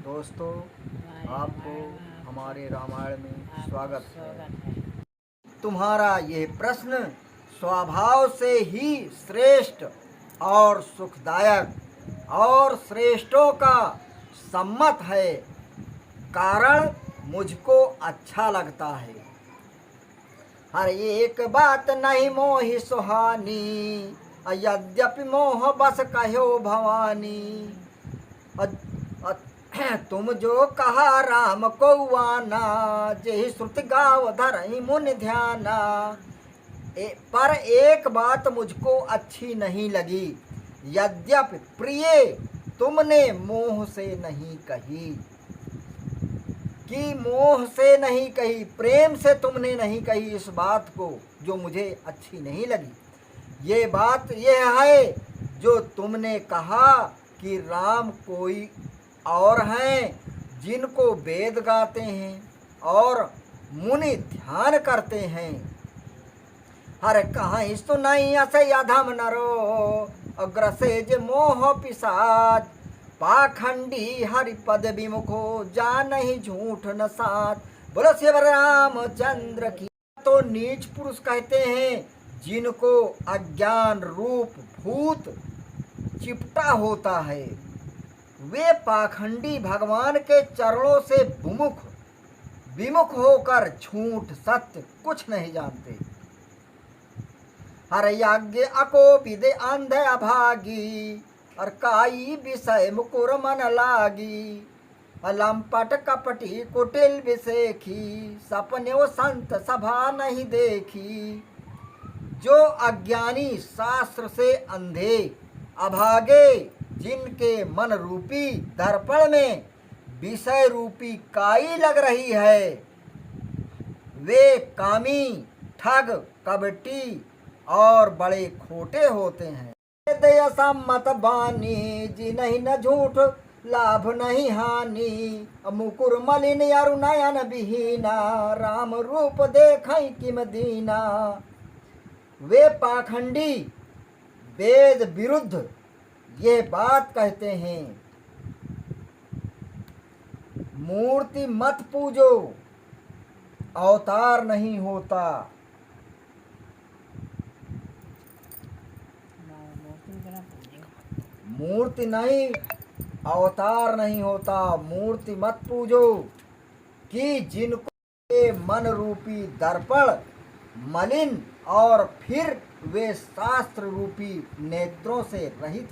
दोस्तों, आपको हमारे रामायण में स्वागत है। तुम्हारा ये प्रश्न स्वभाव से ही श्रेष्ठ और सुखदायक और श्रेष्ठों का सम्मत है, कारण मुझको अच्छा लगता है। हर एक बात नहीं मोहि सुहानी, यद्यपि मोह बस कहो भवानी। तुम जो कहा राम को आना, जेहि श्रुति गाव धरहि मुनि ध्याना। पर एक बात मुझको अच्छी नहीं लगी, यद्यपि प्रिय तुमने मोह से नहीं कही। कि मोह से नहीं कही, प्रेम से तुमने नहीं कही इस बात को जो मुझे अच्छी नहीं लगी। ये बात यह है जो तुमने कहा कि राम कोई और हैं जिनको वेद गाते हैं और मुनि ध्यान करते हैं। हर कहीं सुनाई असे अधम नरो, अग्रसेज मोह पिशाच। पाखंडी हरिपद विमुखो, जानहि झूठ न साथ। बोलो श्री रामचंद्र की। तो नीच पुरुष कहते हैं जिनको अज्ञान रूप भूत चिपटा होता है। वे पाखंडी भगवान के चरणों से विमुख होकर झूठ सत्य कुछ नहीं जानते। हर यज्ञ अकोपिद अंध अभागी, और काई विषय मुकुर मन लागी। अलंपट कपटी कुटिल विसेखी, सपने वो संत सभा नहीं देखी। जो अज्ञानी शास्त्र से अंधे अभागे, जिनके मन रूपी दर्पण में विषय रूपी काई लग रही है, वे कामी, ठग, कपटी और बड़े खोटे होते हैं। सम्मत बानी, जी नहीं न झूठ लाभ नहीं हानि। मुकुर मलिन अरु नयन विहीना, राम रूप देखै किम दीना। वे पाखंडी वेद विरुद्ध ये बात कहते हैं, मूर्ति मत पूजो, अवतार नहीं होता। मूर्ति नहीं, अवतार नहीं होता। मूर्ति मत पूजो कि जिनको मन रूपी दर्पण मलिन और फिर वे शास्त्र रूपी नेत्रों से रहित।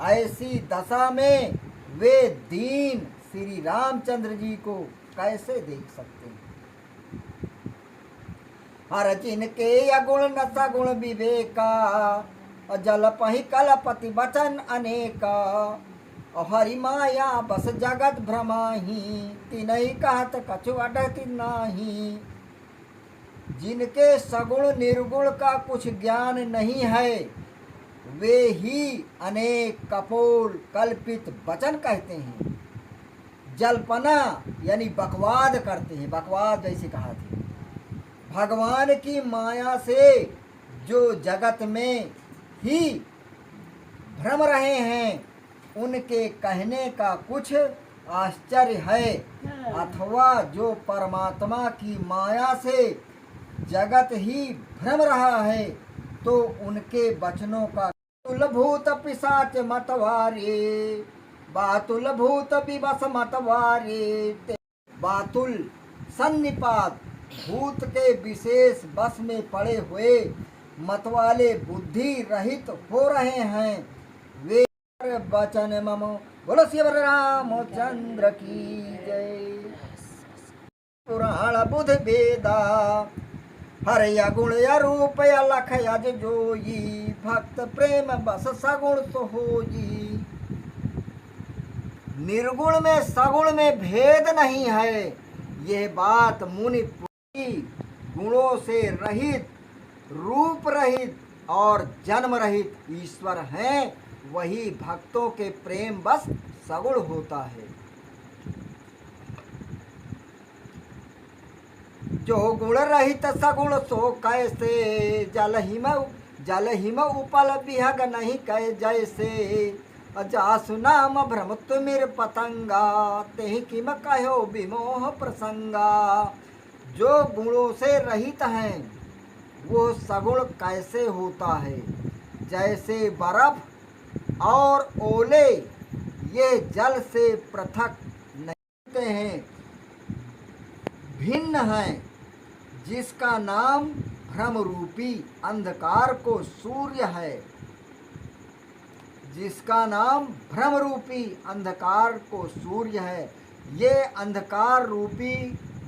ऐसी दशा में वे दीन श्री रामचंद्र जी को कैसे देख सकते हैं। हर जिनके अगुण न सगुण विवेका, जल पहि कलपति वचन अनेका। हरि माया बस जगत भ्रमाही, तिनहि कहत कछु अडति नाही। जिनके सगुण निर्गुण का कुछ ज्ञान नहीं है, वे ही अनेक कपोल कल्पित वचन कहते हैं। जल्पना यानी बकवाद करते हैं, बकवाद जैसे कहा थी। भगवान की माया से जो जगत में ही भ्रम रहे हैं, उनके कहने का कुछ आश्चर्य है। अथवा जो परमात्मा की माया से जगत ही भ्रम रहा है, तो उनके वचनों का भूत पिशाच मतवारे, बातुल भूत विवश मतवारे। बातुल सन्निपात, भूत के विशेष बस में पड़े हुए मतवाले बुद्धि रहित हो रहे हैं। वे वचन मम। बोलो श्री रामचंद्र की जय। पुराण बुध वेदा, हर अगुण अरूप अलख अज जोई। भक्त प्रेम बस सगुण सोई। निर्गुण में सगुण में भेद नहीं है। यह बात मुनि गुणों से रहित, रूप रहित और जन्म रहित ईश्वर हैं, वही भक्तों के प्रेम बस सगुण होता है। जो गुण रहित सगुण सो कैसे, जल हिम उपल बिहग नहीं कह जैसे। जासु नाम भ्रम तुमिर पतंगा, तेहि किम कहो विमोह प्रसंगा। जो गुणों से रहित हैं वो सगुण कैसे होता है। जैसे बर्फ और ओले ये जल से पृथक नहीं होते हैं, भिन्न हैं। जिसका नाम भ्रम रूपी अंधकार को सूर्य है, जिसका नाम भ्रम रूपी अंधकार को सूर्य है। ये अंधकार रूपी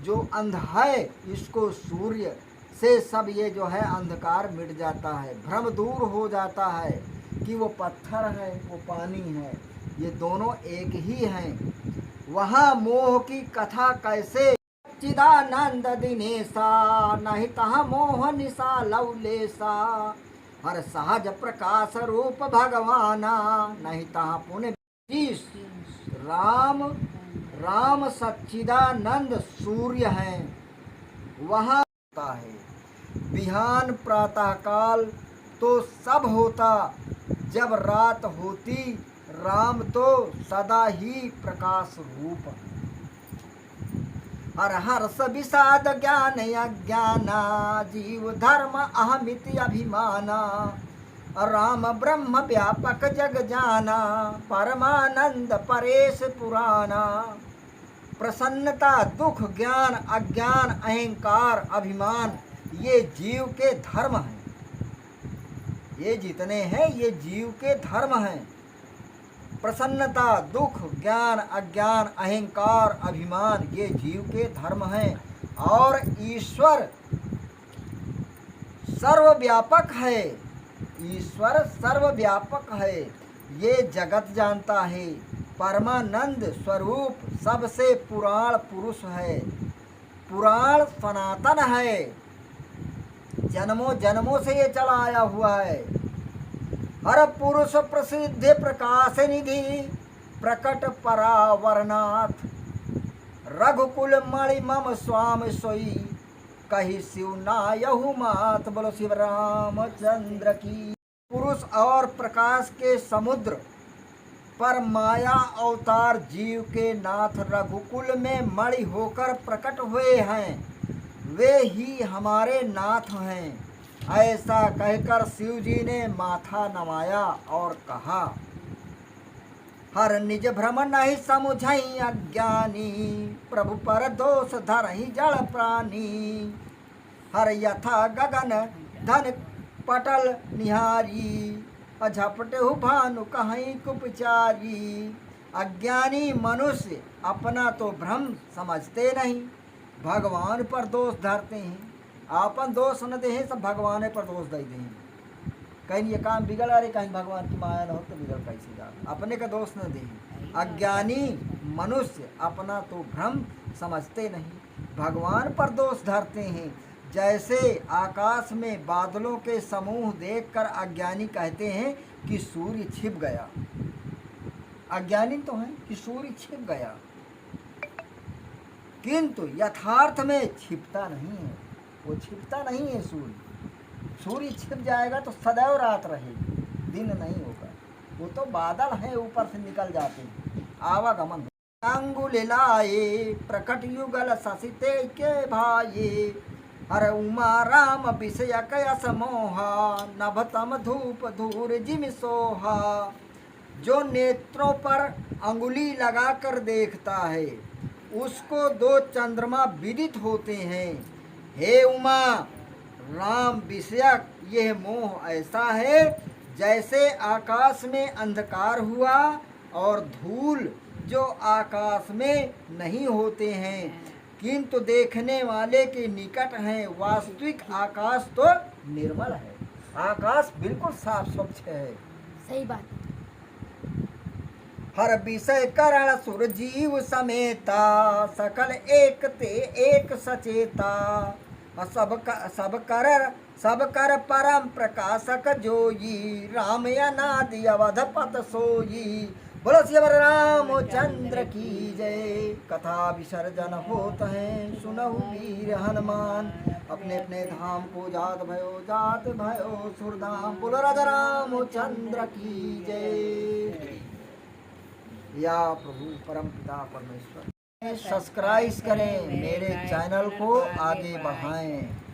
जो अंध है इसको सूर्य से सब ये जो है अंधकार मिट जाता है, भ्रम दूर हो जाता है कि वो पत्थर है वो पानी है, ये दोनों एक ही हैं। वहाँ मोह की कथा कैसे, चिदानंद दिनेशा नहीं तहाँ मोह निशा लवलेशा। हर सहज प्रकाश रूप भगवाना नहीं तहाँ पुण्य शीश। राम राम सच्चिदानंद सूर्य हैं, वहाँ होता है। बिहान प्रातः काल तो सब होता, जब रात होती राम तो सदा ही प्रकाश रूप। हर हर्ष विषाद ज्ञान अज्ञाना, जीव धर्म अहमिति अभिमाना। राम ब्रह्म व्यापक जग जाना, परमानंद परेश पुराना। प्रसन्नता दुख ज्ञान अज्ञान अहंकार अभिमान ये जीव के धर्म हैं। ये जितने हैं ये जीव के धर्म हैं। प्रसन्नता दुख ज्ञान अज्ञान अहंकार अभिमान ये जीव के धर्म हैं। और ईश्वर सर्वव्यापक है, ईश्वर सर्वव्यापक है, ये जगत जानता है। परमानंद स्वरूप सबसे पुराण पुरुष है, पुराण सनातन है, जन्मों जन्मों से ये चला आया हुआ है। हर पुरुष प्रसिद्ध प्रकाश निधि, प्रकट परावरनाथ। रघुकुल मणि मम स्वामी सोई, कही शिव नायहु मात। बोलो शिव रामचंद्र की। पुरुष और प्रकाश के समुद्र पर माया अवतार जीव के नाथ रघुकुल में मणि होकर प्रकट हुए हैं, वे ही हमारे नाथ हैं। ऐसा कहकर शिव जी ने माथा नवाया और कहा, हर निज भ्रम नहीं समुझई अज्ञानी, प्रभु पर दोष धरहि जड़ प्राणी। हर यथा गगन धन पटल निहारी, झपटहु भानु कहीं कुपचारी। अज्ञानी मनुष्य अपना तो भ्रम समझते नहीं, भगवान पर दोष धरते हैं। आपन दोष न दे सब भगवान पर दोष दे दें। कहीं ये काम बिगड़ रहे, कहीं भगवान की माया न हो तो बिगड़ कैसे जा, अपने का दोष न दे। अज्ञानी मनुष्य अपना तो भ्रम समझते नहीं, भगवान पर दोष धरते हैं। जैसे आकाश में बादलों के समूह देखकर अज्ञानी कहते हैं कि सूर्य छिप गया, अज्ञानी तो है कि सूर्य छिप गया, किंतु यथार्थ में छिपता नहीं है, वो छिपता नहीं है। सूर्य छिप जाएगा तो सदैव रात रहेगी, दिन नहीं होगा। वो तो बादल हैं ऊपर से निकल जाते हैं, आवागमन। अंगुल लाए प्रकट युगल ससिते के भाये, हर उमा राम विषय कयस मोहा, नभतम धूप धूर जिम सोहा। जो नेत्रों पर अंगुली लगाकर देखता है उसको दो चंद्रमा विदित होते हैं। हे उमा राम विषयक यह मोह ऐसा है जैसे आकाश में अंधकार हुआ और धूल जो आकाश में नहीं होते हैं किंतु देखने वाले के निकट हैं। वास्तविक आकाश तो निर्मल है, आकाश बिल्कुल साफ स्वच्छ है। सही बात। हर विषय करण सुर जीव समेता, सकल एक ते एक सचेता। सब कर परम प्रकाशक जोई, राम अनादि अवधपत सोई। बोलो श्री रामचंद्र की जय। कथा विसर्जन होत है सुनहु वीर हनुमान, अपने अपने धाम को जात भयो सुरधाम। बोलो राजा रामचंद्र की जय। या प्रभु परम पिता परमेश्वर। सब्सक्राइब करें, मेरे चैनल को आगे बढ़ाएं।